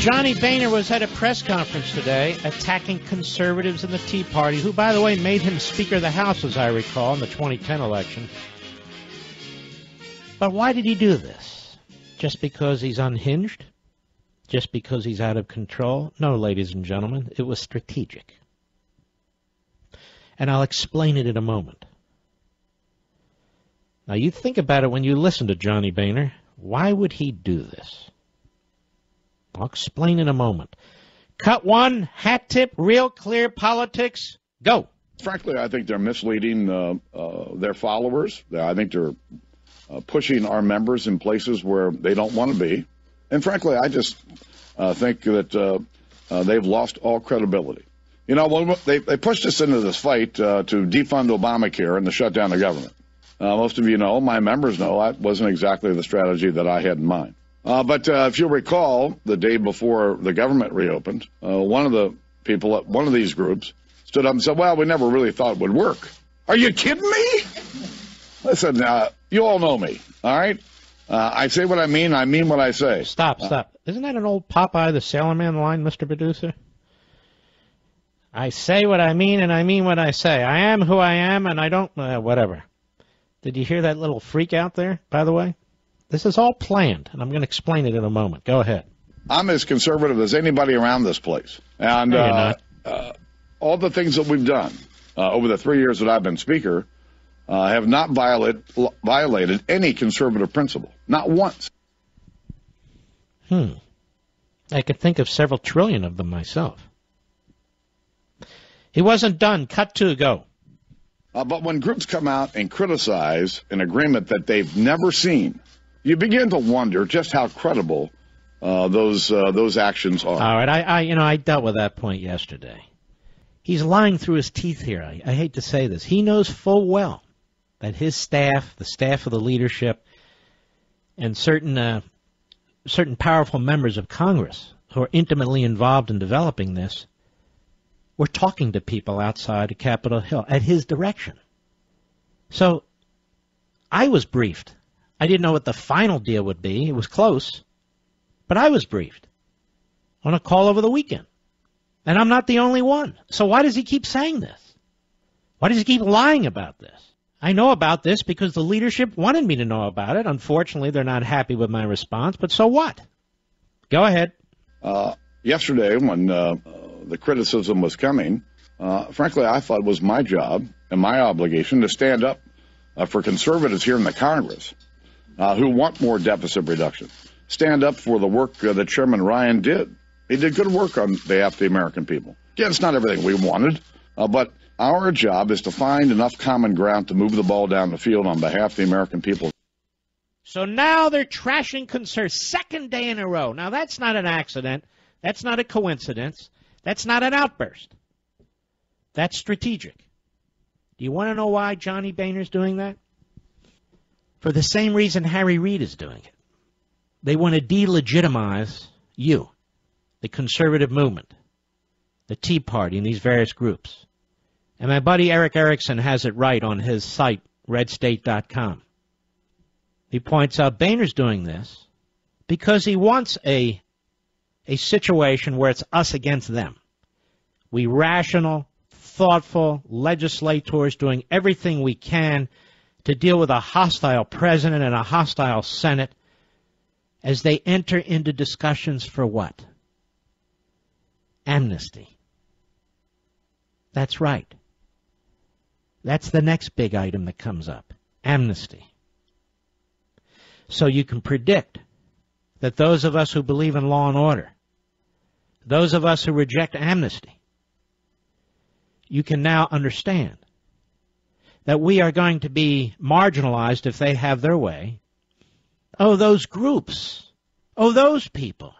Johnny Boehner was at a press conference today attacking conservatives in the Tea Party, who, by the way, made him Speaker of the House, as I recall, in the 2010 election. But why did he do this? Just because he's unhinged? Just because he's out of control? No, ladies and gentlemen, it was strategic. And I'll explain it in a moment. Now, you think about it when you listen to Johnny Boehner. Why would he do this? I'll explain in a moment. Cut one, hat tip, real clear politics, go. Frankly, I think they're misleading their followers. I think they're pushing our members in places where they don't want to be. And frankly, I just think that they've lost all credibility. You know, when they pushed us into this fight to defund Obamacare and to shut down the government. Most of you know, my members know, that wasn't exactly the strategy that I had in mind. But if you recall, the day before the government reopened, one of the people at one of these groups stood up and said, well, we never really thought it would work. Are you kidding me? Listen, you all know me, all right? I say what I mean what I say. Stop. Isn't that an old Popeye the Sailor Man line, Mr. Producer? I say what I mean, and I mean what I say. I am who I am, and I don't, whatever. Did you hear that little freak out there, by the way? This is all planned, and I'm going to explain it in a moment. Go ahead. I'm as conservative as anybody around this place. And all the things that we've done over the 3 years that I've been Speaker have not violated any conservative principle. Not once. I could think of several trillion of them myself. He wasn't done. Cut two, go. But when groups come out and criticize an agreement that they've never seen, you begin to wonder just how credible those actions are. All right, I dealt with that point yesterday. He's lying through his teeth here. I hate to say this. He knows full well that his staff, the staff of the leadership, and certain powerful members of Congress who are intimately involved in developing this were talking to people outside of Capitol Hill at his direction. So I was briefed. I didn't know what the final deal would be. It was close. But I was briefed on a call over the weekend. And I'm not the only one. So why does he keep saying this? Why does he keep lying about this? I know about this because the leadership wanted me to know about it. Unfortunately, they're not happy with my response. But so what? Go ahead. Yesterday, when the criticism was coming, frankly, I thought it was my job and my obligation to stand up for conservatives here in the Congress who want more deficit reduction. Stand up for the work that Chairman Ryan did. He did good work on behalf of the American people. Again, it's not everything we wanted, but our job is to find enough common ground to move the ball down the field on behalf of the American people. So now they're trashing conservatives. Second day in a row. Now, that's not an accident. That's not a coincidence. That's not an outburst. That's strategic. Do you want to know why Johnny Boehner's doing that? For the same reason Harry Reid is doing it. They want to delegitimize you, the conservative movement, the Tea Party, and these various groups. And my buddy Eric Erickson has it right on his site, redstate.com. He points out Boehner's doing this because he wants a situation where it's us against them. We rational, thoughtful legislators doing everything we can to deal with a hostile president and a hostile Senate as they enter into discussions for what? Amnesty. That's right. That's the next big item that comes up. Amnesty. So you can predict that those of us who believe in law and order, those of us who reject amnesty, you can now understand that we are going to be marginalized if they have their way. Oh, those groups. Oh, those people.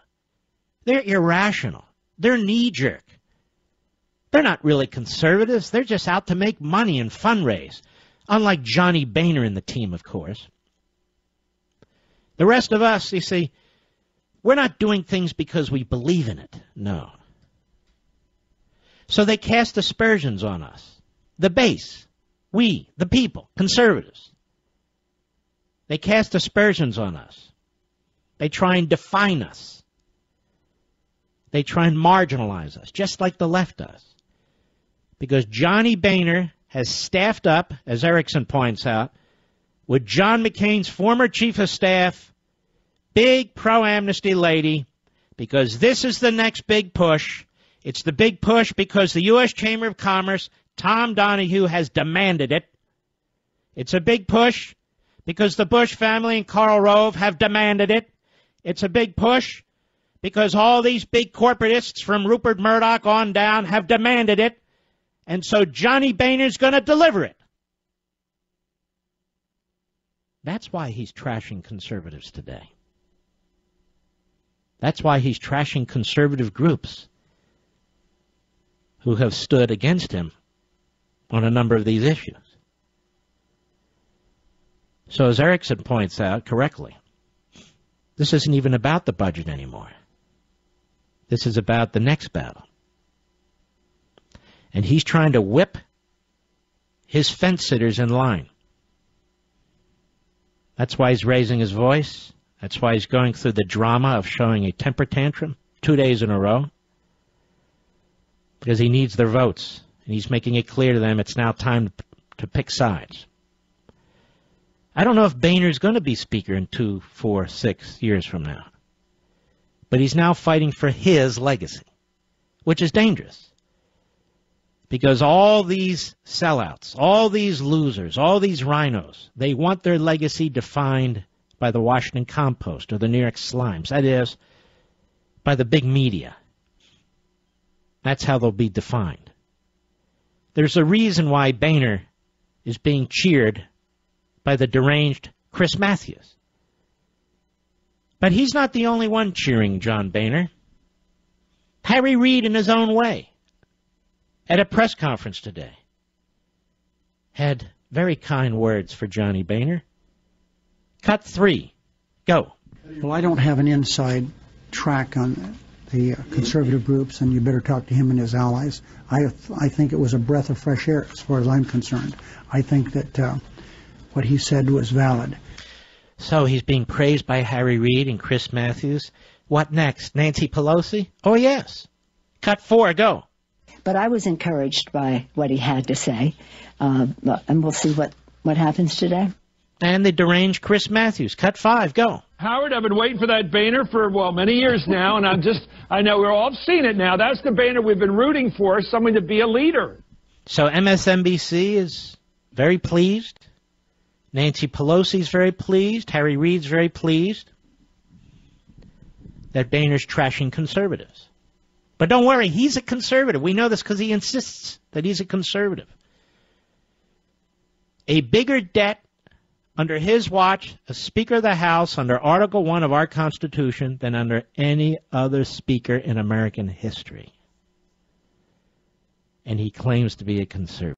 They're irrational. They're knee-jerk. They're not really conservatives. They're just out to make money and fundraise, unlike Johnny Boehner and the team, of course. The rest of us, you see, we're not doing things because we believe in it. No. So they cast aspersions on us. The base. We, the people, conservatives. They cast aspersions on us. They try and define us. They try and marginalize us, just like the left does. Because Johnny Boehner has staffed up, as Erickson points out, with John McCain's former chief of staff, big pro-amnesty lady, because this is the next big push. It's the big push because the U.S. Chamber of Commerce, Tom Donahue, has demanded it. It's a big push because the Bush family and Karl Rove have demanded it. It's a big push because all these big corporatists from Rupert Murdoch on down have demanded it. And so Johnny Boehner's going to deliver it. That's why he's trashing conservatives today. That's why he's trashing conservative groups who have stood against him on a number of these issues. So as Erickson points out correctly, this isn't even about the budget anymore. This is about the next battle. And he's trying to whip his fence-sitters in line. That's why he's raising his voice. That's why he's going through the drama of showing a temper tantrum 2 days in a row. Because he needs their votes. And he's making it clear to them it's now time to pick sides. I don't know if Boehner's going to be Speaker in 2, 4, 6 years from now. But he's now fighting for his legacy, which is dangerous. Because all these sellouts, all these losers, all these rhinos, they want their legacy defined by the Washington Compost or the New York Slimes. That is, by the big media. That's how they'll be defined. There's a reason why Boehner is being cheered by the deranged Chris Matthews. But he's not the only one cheering John Boehner. Harry Reid, in his own way, at a press conference today, had very kind words for Johnny Boehner. Cut 3. Go. Well, I don't have an inside track on the conservative groups, and you better talk to him and his allies. I think it was a breath of fresh air as far as I'm concerned. I think that what he said was valid. So he's being praised by Harry Reid and Chris Matthews. What next? Nancy Pelosi? Oh, yes. Cut 4. Go. But I was encouraged by what he had to say, and we'll see what happens today. And the deranged Chris Matthews. Cut 5. Go. Howard, I've been waiting for that Boehner for, many years now, and I know we're all seen it now. That's the Boehner we've been rooting for, someone to be a leader. So MSNBC is very pleased. Nancy Pelosi's very pleased. Harry Reid's very pleased that Boehner's trashing conservatives. But don't worry, he's a conservative. We know this because he insists that he's a conservative. A bigger debt under his watch as Speaker of the House under Article 1 of our Constitution than under any other speaker in American history. And he claims to be a conservative.